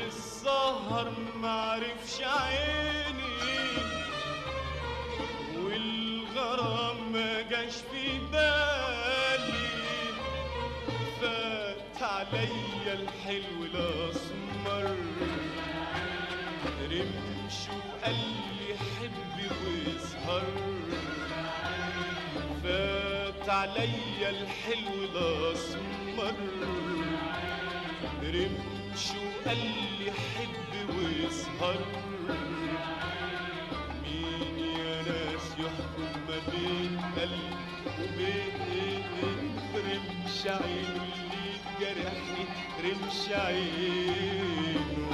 السهر معرفش عيني والغرام ما جاش في بالي، فات عليا الحلو الاسمر رمش وقال لي حبي واسهر، فات عليا الحلو الاسمر رمش وقال لي حبي واسهر. مين يا ناس يحكم ما بين قلب وبين رمش عينه اللي جرحني رمش عينه؟